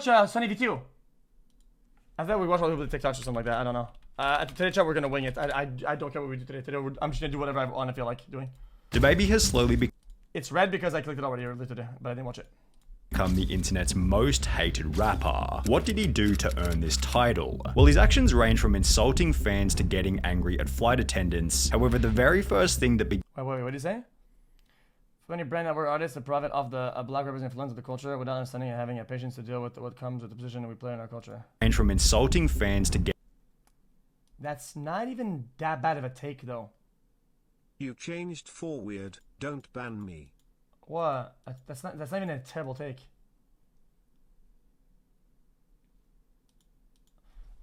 SunnyV2. I thought we watched all the TikToks or something like that. I don't know. Today, chat, we're gonna wing it. I don't care what we do today. I'm just gonna do whatever I want to feel like doing. DaBaby has slowly It's red because I clicked it already earlier today, but I didn't watch it. become the internet's most hated rapper. What did he do to earn this title? Well, his actions range from insulting fans to getting angry at flight attendants. However, the very first thing that Wait, what did you say? When you brand our artists, a prophet of the black representative influence of the culture without understanding and having a patience to deal with what comes with the position that we play in our culture. range from insulting fans to That's not even that bad of a take, though. You changed for weird, don't ban me. What? That's not even a terrible take.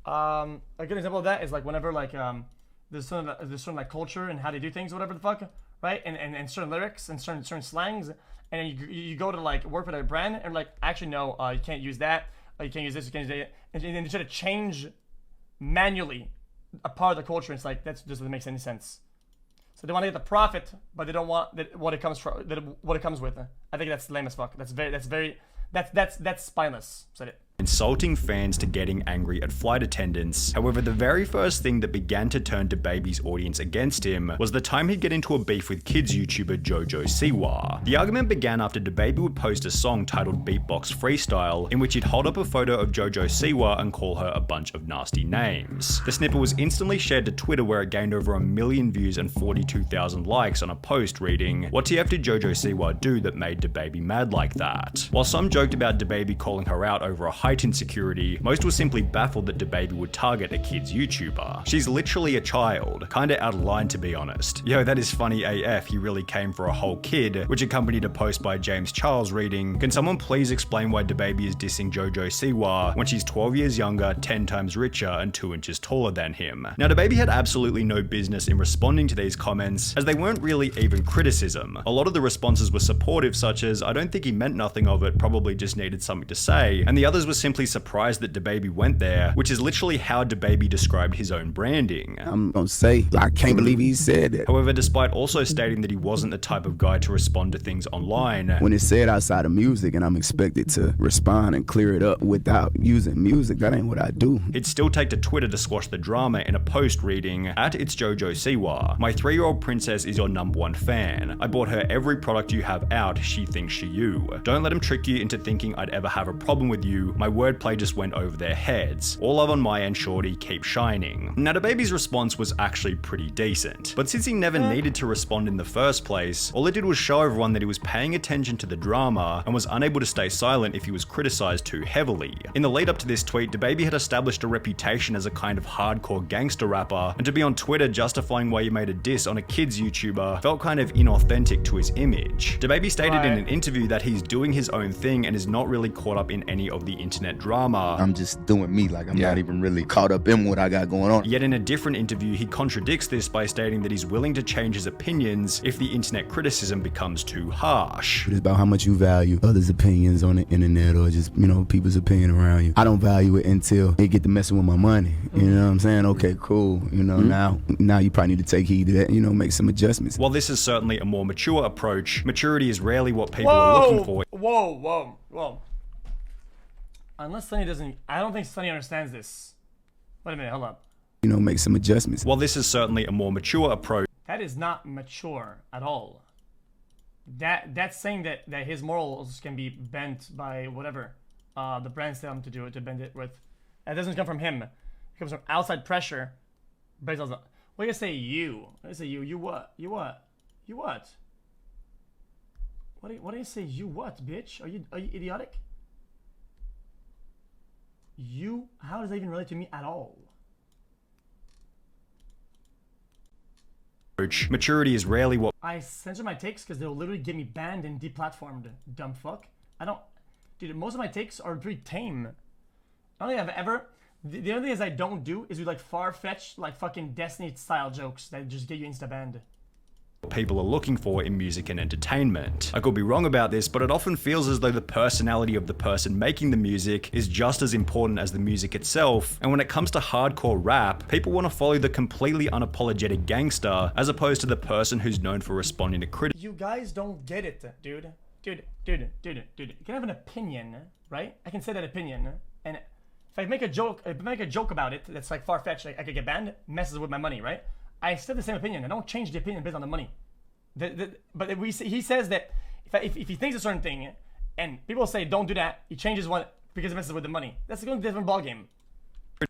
A good example of that is like whenever like there's certain like culture and how they do things, whatever the fuck, right? And certain lyrics and certain slangs, and then you go to like work with a brand and like actually no, you can't use that, you can't use this, you can't use that, and then you try to change manually a part of the culture. And it's like that just doesn't make any sense. So they want to get the profit, but they don't want what it comes from, what it comes with. I think that's lame as fuck. That's spineless. Said it. insulting fans to getting angry at flight attendants. However, the very first thing that began to turn DaBaby's audience against him was the time he'd get into a beef with kids YouTuber xQcOW. The argument began after DaBaby would post a song titled Beatbox Freestyle, in which he'd hold up a photo of xQcOW and call her a bunch of nasty names. The snippet was instantly shared to Twitter, where it gained over 1 million views and 42,000 likes on a post reading, "What TF did xQcOW do that made DaBaby mad like that?" While some joked about DaBaby calling her out over a height insecurity, most were simply baffled that DaBaby would target a kid's YouTuber. She's literally a child, kinda out of line to be honest. Yo, that is funny AF, he really came for a whole kid, which accompanied a post by James Charles reading, "Can someone please explain why DaBaby is dissing xQcOW when she's 12 years younger, 10 times richer, and 2 inches taller than him?" Now, DaBaby had absolutely no business in responding to these comments, as they weren't really even criticism. A lot of the responses were supportive, such as, "I don't think he meant nothing of it, probably just needed something to say," and the others were simply surprised that DaBaby went there, which is literally how DaBaby described his own branding. I'm gonna say, I can't believe he said that. However, despite also stating that he wasn't the type of guy to respond to things online, When it's said outside of music and I'm expected to respond and clear it up without using music, that ain't what I do. he'd still take to Twitter to squash the drama in a post reading, "It's xQcOW. My 3-year-old princess is your #1 fan. I bought her every product you have out, she thinks she you. Don't let him trick you into thinking I'd ever have a problem with you. My wordplay just went over their heads. All love on my end, shorty, keep shining." Now, DaBaby's response was actually pretty decent, but since he never needed to respond in the first place, all it did was show everyone that he was paying attention to the drama and was unable to stay silent if he was criticized too heavily. In the lead up to this tweet, DaBaby had established a reputation as a kind of hardcore gangster rapper, and to be on Twitter justifying why he made a diss on a kid's YouTuber felt kind of inauthentic to his image. DaBaby stated in an interview that he's doing his own thing and is not really caught up in any of the internet drama. I'm just doing me, like I'm not even really caught up in what I got going on. Yet in a different interview, he contradicts this by stating that he's willing to change his opinions if the internet criticism becomes too harsh. It's about how much you value others' opinions on the internet or just, people's opinion around you. I don't value it until they get to messing with my money. You know what I'm saying? Okay, cool. Now you probably need to take heed to that, make some adjustments. While this is certainly a more mature approach, maturity is rarely what people are looking for. Whoa. Unless Sunny doesn't, I don't think Sunny understands this. Wait a minute, hold up. Make some adjustments. While this is certainly a more mature approach, That is not mature at all. That's saying that his morals can be bent by whatever the brands tell him to do it, to bend it with. That doesn't come from him. It comes from outside pressure. Based on, what do you say you? What do you say you? You what? You what? You what? What do you say you what, bitch? Are you idiotic? You? How does that even relate to me at all? maturity is rarely what I censor my takes because they'll literally get me banned and deplatformed, dumb fuck. Dude, most of my takes are pretty tame. I don't think I've ever, the only things I don't do is do like far-fetched, like fucking Destiny style jokes that just get you insta-banned. people are looking for in music and entertainment. I could be wrong about this, but it often feels as though the personality of the person making the music is just as important as the music itself, and when it comes to hardcore rap, people want to follow the completely unapologetic gangster as opposed to the person who's known for responding to criticism. You guys don't get it, dude. You can have an opinion, right? I can say that opinion, and if I make a joke about it that's like far-fetched, like I could get banned, messes with my money, right? I still have the same opinion. I don't change the opinion based on the money. But he says that if he thinks a certain thing, and people say don't do that, he changes one because it messes with the money. That's a completely different ballgame.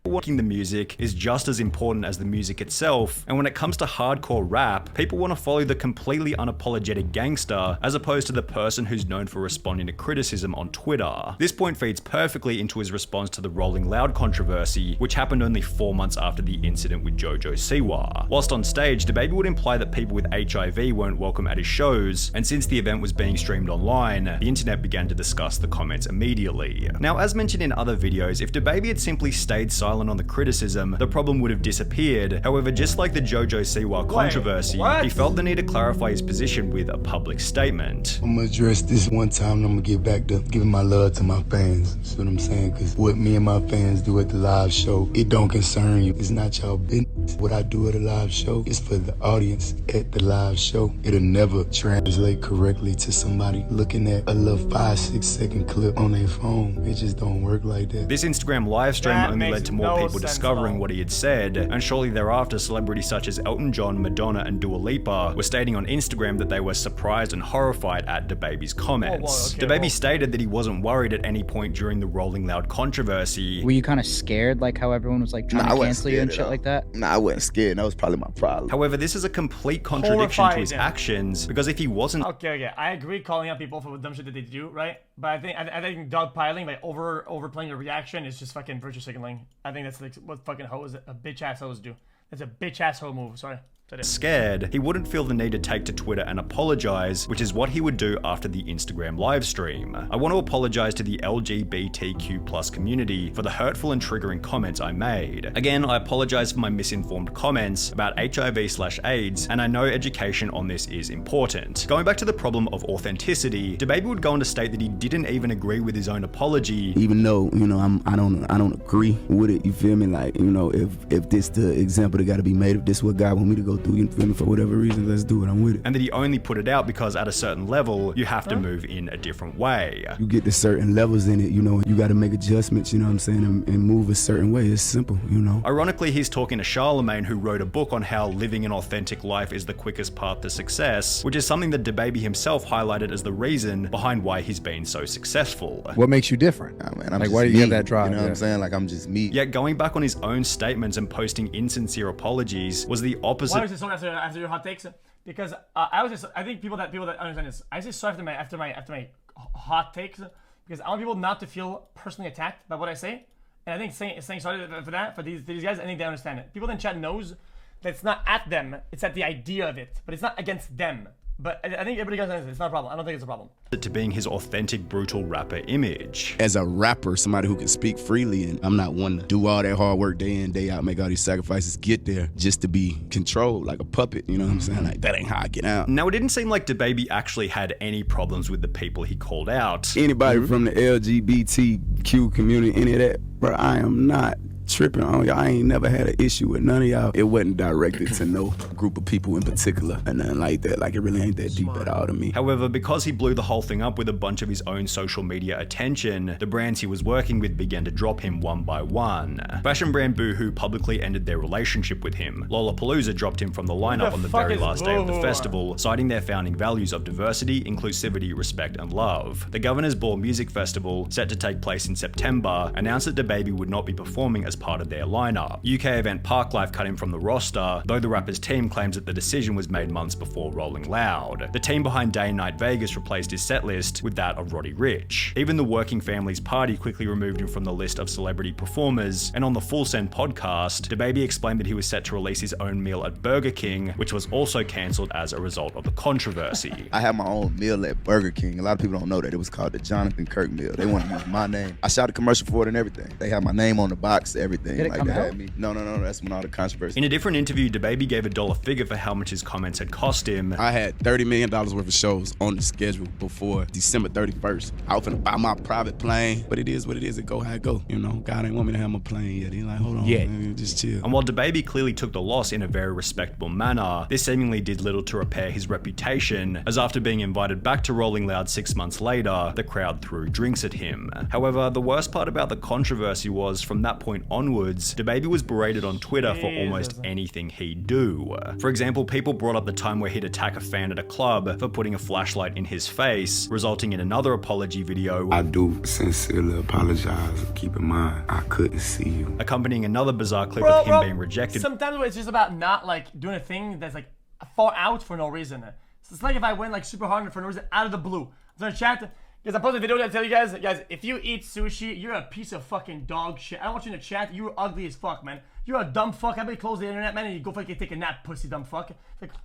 Working the music is just as important as the music itself, and when it comes to hardcore rap, people want to follow the completely unapologetic gangster as opposed to the person who's known for responding to criticism on Twitter. This point feeds perfectly into his response to the Rolling Loud controversy, which happened only 4 months after the incident with Jojo Siwa. Whilst on stage, DaBaby would imply that people with HIV weren't welcome at his shows, and since the event was being streamed online, the internet began to discuss the comments immediately. Now, as mentioned in other videos, if DaBaby had simply stayed silent on the criticism, the problem would have disappeared. However, just like the Jojo Siwa controversy, he felt the need to clarify his position with a public statement. I'm gonna address this one time and I'm gonna get back to giving my love to my fans. See what I'm saying? Because what me and my fans do at the live show, it don't concern you. It's not y'all business. What I do at a live show is for the audience at the live show. It'll never translate correctly to somebody looking at a little 5-6 second clip on their phone. It just don't work like that. This Instagram live stream only led to more people discovering what he had said, and shortly thereafter celebrities such as Elton John, Madonna and Dua Lipa were stating on Instagram that they were surprised and horrified at DaBaby's comments. DaBaby stated that he wasn't worried at any point during the Rolling Loud controversy. Were you kind of scared, like how everyone was like trying to cancel you and shit like that? Nah, I wasn't scared. That was probably my problem. However, this is a complete contradiction to his actions, because if he wasn't— Okay, I agree calling out people for the dumb shit that they do, right? But I think dogpiling, like overplaying a reaction is just fucking virtue signaling. I think that's like what fucking hoes, bitch ass hoes do. That's a bitch ass hoe move, sorry. Scared, he wouldn't feel the need to take to Twitter and apologize, which is what he would do after the Instagram live stream. I want to apologize to the LGBTQ+ community for the hurtful and triggering comments I made. Again, I apologize for my misinformed comments about HIV/AIDS, and I know education on this is important. Going back to the problem of authenticity, DaBaby would go on to state that he didn't even agree with his own apology. Even though, you know, I don't agree with it, you feel me? Like, you know, if this the example that gotta be made, if this what God want me to go through, you feel me, for whatever reason, let's do it, I'm with it. And that he only put it out because at a certain level, you have to move in a different way. You get to certain levels in it, you know, you gotta make adjustments, you know what I'm saying, and move a certain way. It's simple, you know. Ironically, he's talking to Charlemagne, who wrote a book on how living an authentic life is the quickest path to success, which is something that DaBaby himself highlighted as the reason behind why he's been so successful. What makes you different? I'm like, why do you have that drive? You know what I'm saying? Like, I'm just me. Yet going back on his own statements and posting insincere apologies was the opposite. Why was it so after your hot takes? Because I think people that understand this, I just so after my hot takes, because I want people not to feel personally attacked by what I say, and I think saying sorry for these guys, I think they understand it. People in chat knows that it's not at them, it's at the idea of it, but it's not against them. But I think everybody understands it. It's not a problem. I don't think it's a problem. To being his authentic, brutal rapper image. As a rapper, somebody who can speak freely, and I'm not one to do all that hard work day in, day out, make all these sacrifices, get there just to be controlled like a puppet, you know what I'm saying? Like, that ain't how I get out. Now, it didn't seem like DaBaby actually had any problems with the people he called out. Anybody from the LGBTQ community, any of that, bro, I am not tripping on y'all. I ain't never had an issue with none of y'all. It wasn't directed to no group of people in particular and nothing like that. Like, it really ain't that deep at all to me. However, because he blew the whole thing up with a bunch of his own social media attention, the brands he was working with began to drop him one by one. Fashion brand Boohoo publicly ended their relationship with him. Lollapalooza dropped him from the lineup on the very last day of the festival, citing their founding values of diversity, inclusivity, respect, and love. The Governor's Ball Music Festival, set to take place in September, announced that DaBaby would not be performing as part of their lineup. UK event Parklife cut him from the roster, though the rapper's team claims that the decision was made months before Rolling Loud. The team behind Day and Night Vegas replaced his setlist with that of Roddy Ricch. Even the Working Families Party quickly removed him from the list of celebrity performers, and on the Full Send podcast, DaBaby explained that he was set to release his own meal at Burger King, which was also cancelled as a result of the controversy. I have my own meal at Burger King. A lot of people don't know that. It was called the Jonathan Kirk meal. They want to use my name. I shot a commercial for it and everything. They have my name on the box, everything. everything. Did it like come that out? had me. No, that's when all the controversy. In a different interview, DaBaby gave a dollar figure for how much his comments had cost him. I had $30 million worth of shows on the schedule before December 31st. I was finna buy my private plane, but it is what it is. It go how it go. You know, God ain't want me to have my plane yet. He's like, hold on, man, just chill. And while DaBaby clearly took the loss in a very respectable manner, this seemingly did little to repair his reputation, as after being invited back to Rolling Loud 6 months later, the crowd threw drinks at him. However, the worst part about the controversy was, from that point onwards, DaBaby was berated on Twitter for almost anything he'd do. For example, people brought up the time where he'd attack a fan at a club for putting a flashlight in his face, resulting in another apology video. I do sincerely apologize. Keep in mind, I couldn't see you. Accompanying another bizarre clip of him being rejected. Sometimes it's just about not like doing a thing that's like far out for no reason. So it's like if I went like super hard for no reason out of the blue. So in chat, because I posted a video that I tell you guys, if you eat sushi, you're a piece of fucking dog shit. I don't want you in the chat. You're ugly as fuck, man. You're a dumb fuck. Everybody close the internet, man, and you go fucking take a nap, pussy dumb fuck.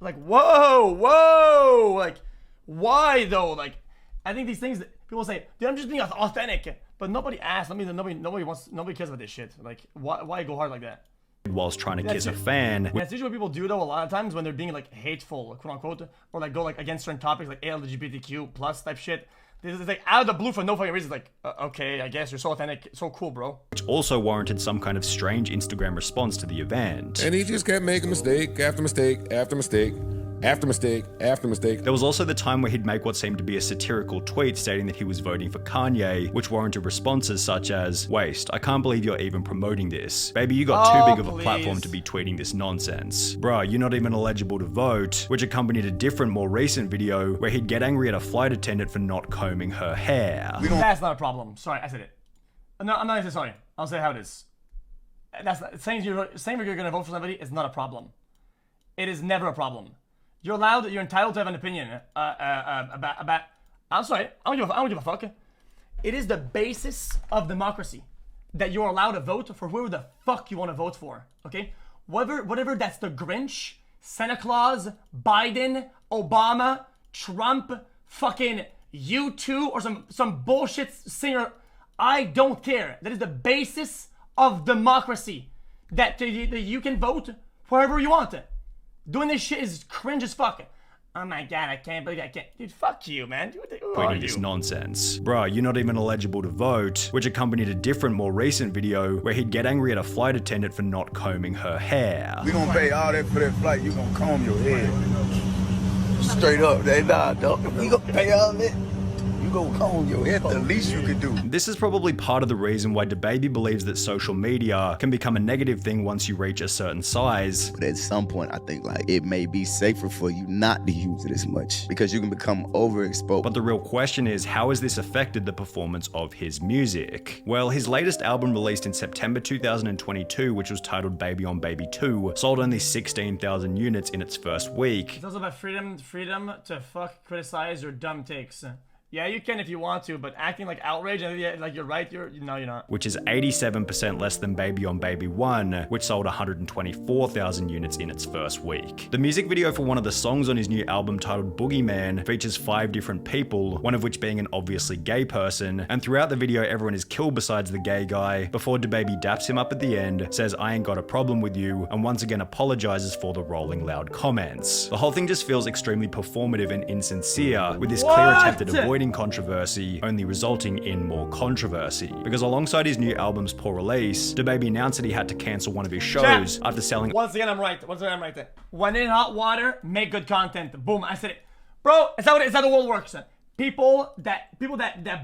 Like whoa, like why though? Like I think these things that people say, dude, I'm just being authentic, but nobody asks. I mean, nobody cares about this shit. Like why go hard like that? Whilst trying to kiss a fan. Yeah, it's usually what people do though a lot of times when they're being like hateful, quote unquote, or like go like against certain topics like LGBTQ plus type shit. This is like out of the blue for no fucking reason. Like, okay, I guess you're so authentic, so cool, bro. Which also warranted some kind of strange Instagram response to the event. And he just kept making mistake after mistake after mistake. After mistake, after mistake. There was also the time where he'd make what seemed to be a satirical tweet stating that he was voting for Kanye, which warranted responses such as, "Waste, I can't believe you're even promoting this. Baby, you got too big of a platform to be tweeting this nonsense. Bruh, you're not even eligible to vote," which accompanied a different, more recent video where he'd get angry at a flight attendant for not combing her hair. That's not a problem. Sorry, I said it. No, I'm not gonna say sorry. I'll say how it is. That's not, saying you're gonna vote for somebody is not a problem. It is never a problem. You're allowed, you're entitled to have an opinion about I'm sorry, I don't give a fuck. It is the basis of democracy that you're allowed to vote for whoever the fuck you want to vote for, okay? Whatever that's the Grinch, Santa Claus, Biden, Obama, Trump, fucking U2, or some bullshit singer, I don't care. That is the basis of democracy, that you can vote for whoever you want. Doing this shit is cringe as fuck. Oh my god, I can't believe I can't. Dude, fuck you, man. Who are you? This nonsense. Bruh, you're not even eligible to vote, which accompanied a different, more recent video where he'd get angry at a flight attendant for not combing her hair. We gonna pay all that for that flight, you gonna comb your head. Straight up, they nah, dog. We gonna pay all that. You gonna comb your head, the least you could do. This is probably part of the reason why DaBaby believes that social media can become a negative thing once you reach a certain size. But at some point, I think like it may be safer for you not to use it as much because you can become overexposed. But the real question is, how has this affected the performance of his music? Well, his latest album released in September 2022, which was titled Baby on Baby 2, sold only 16,000 units in its first week. It's also about freedom to fuck, criticize your dumb takes. Yeah, you can if you want to, but acting like outrage and like you're right, no, you're not. Which is 87% less than Baby on Baby 1, which sold 124,000 units in its first week. The music video for one of the songs on his new album titled Boogeyman features 5 different people, one of which being an obviously gay person, and throughout the video everyone is killed besides the gay guy, before DaBaby daps him up at the end, says "I ain't got a problem with you," and once again apologizes for the Rolling Loud comments. The whole thing just feels extremely performative and insincere, with this clear attempt at avoiding controversy only resulting in more controversy. Because alongside his new album's poor release, DaBaby announced that he had to cancel one of his shows after selling— Once again, I'm right there. When in hot water, make good content. Boom, I said it. Bro, it's how the world works. People that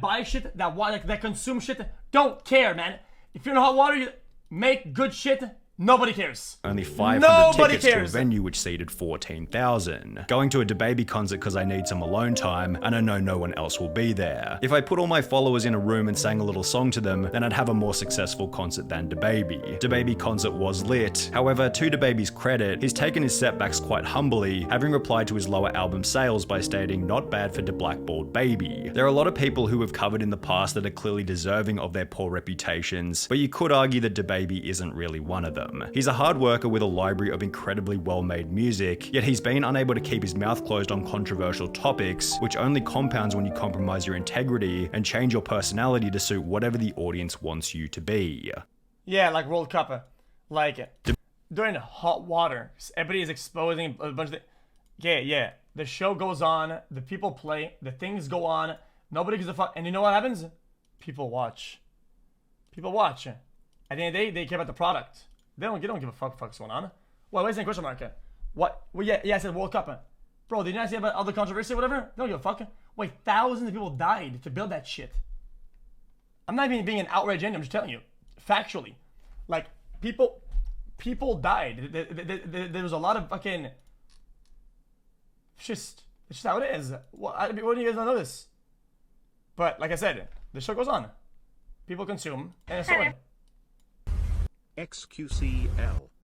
buy shit, that consume shit, don't care, man. If you're in hot water, you make good shit. Nobody cares. Only 500 tickets to a venue which seated 14,000. Going to a DaBaby concert because I need some alone time and I know no one else will be there. If I put all my followers in a room and sang a little song to them, then I'd have a more successful concert than DaBaby. DaBaby concert was lit. However, to DaBaby's credit, he's taken his setbacks quite humbly, having replied to his lower album sales by stating, "Not bad for the blackballed baby." There are a lot of people who have covered in the past that are clearly deserving of their poor reputations, but you could argue that DaBaby isn't really one of them. He's a hard worker with a library of incredibly well-made music, yet he's been unable to keep his mouth closed on controversial topics, which only compounds when you compromise your integrity and change your personality to suit whatever the audience wants you to be. Yeah, like World Cup. Like, during hot water, everybody is exposing a bunch of things. Yeah. The show goes on, the people play, the things go on, nobody gives a fuck. And you know what happens? People watch. People watch. At the end of the day, they care about the product. They don't give a fuck what's going on. Well, wait a second, question mark. What? Well, yeah, I said World Cup. Bro, did you not see about other controversy or whatever? They don't give a fuck. Wait, thousands of people died to build that shit. I'm not even being an outrage in, I'm just telling you. Factually. Like, people died. There was a lot of fucking... It's just how it is. What do you guys not know this? But, like I said, the show goes on. People consume, and it's so on. xqcL.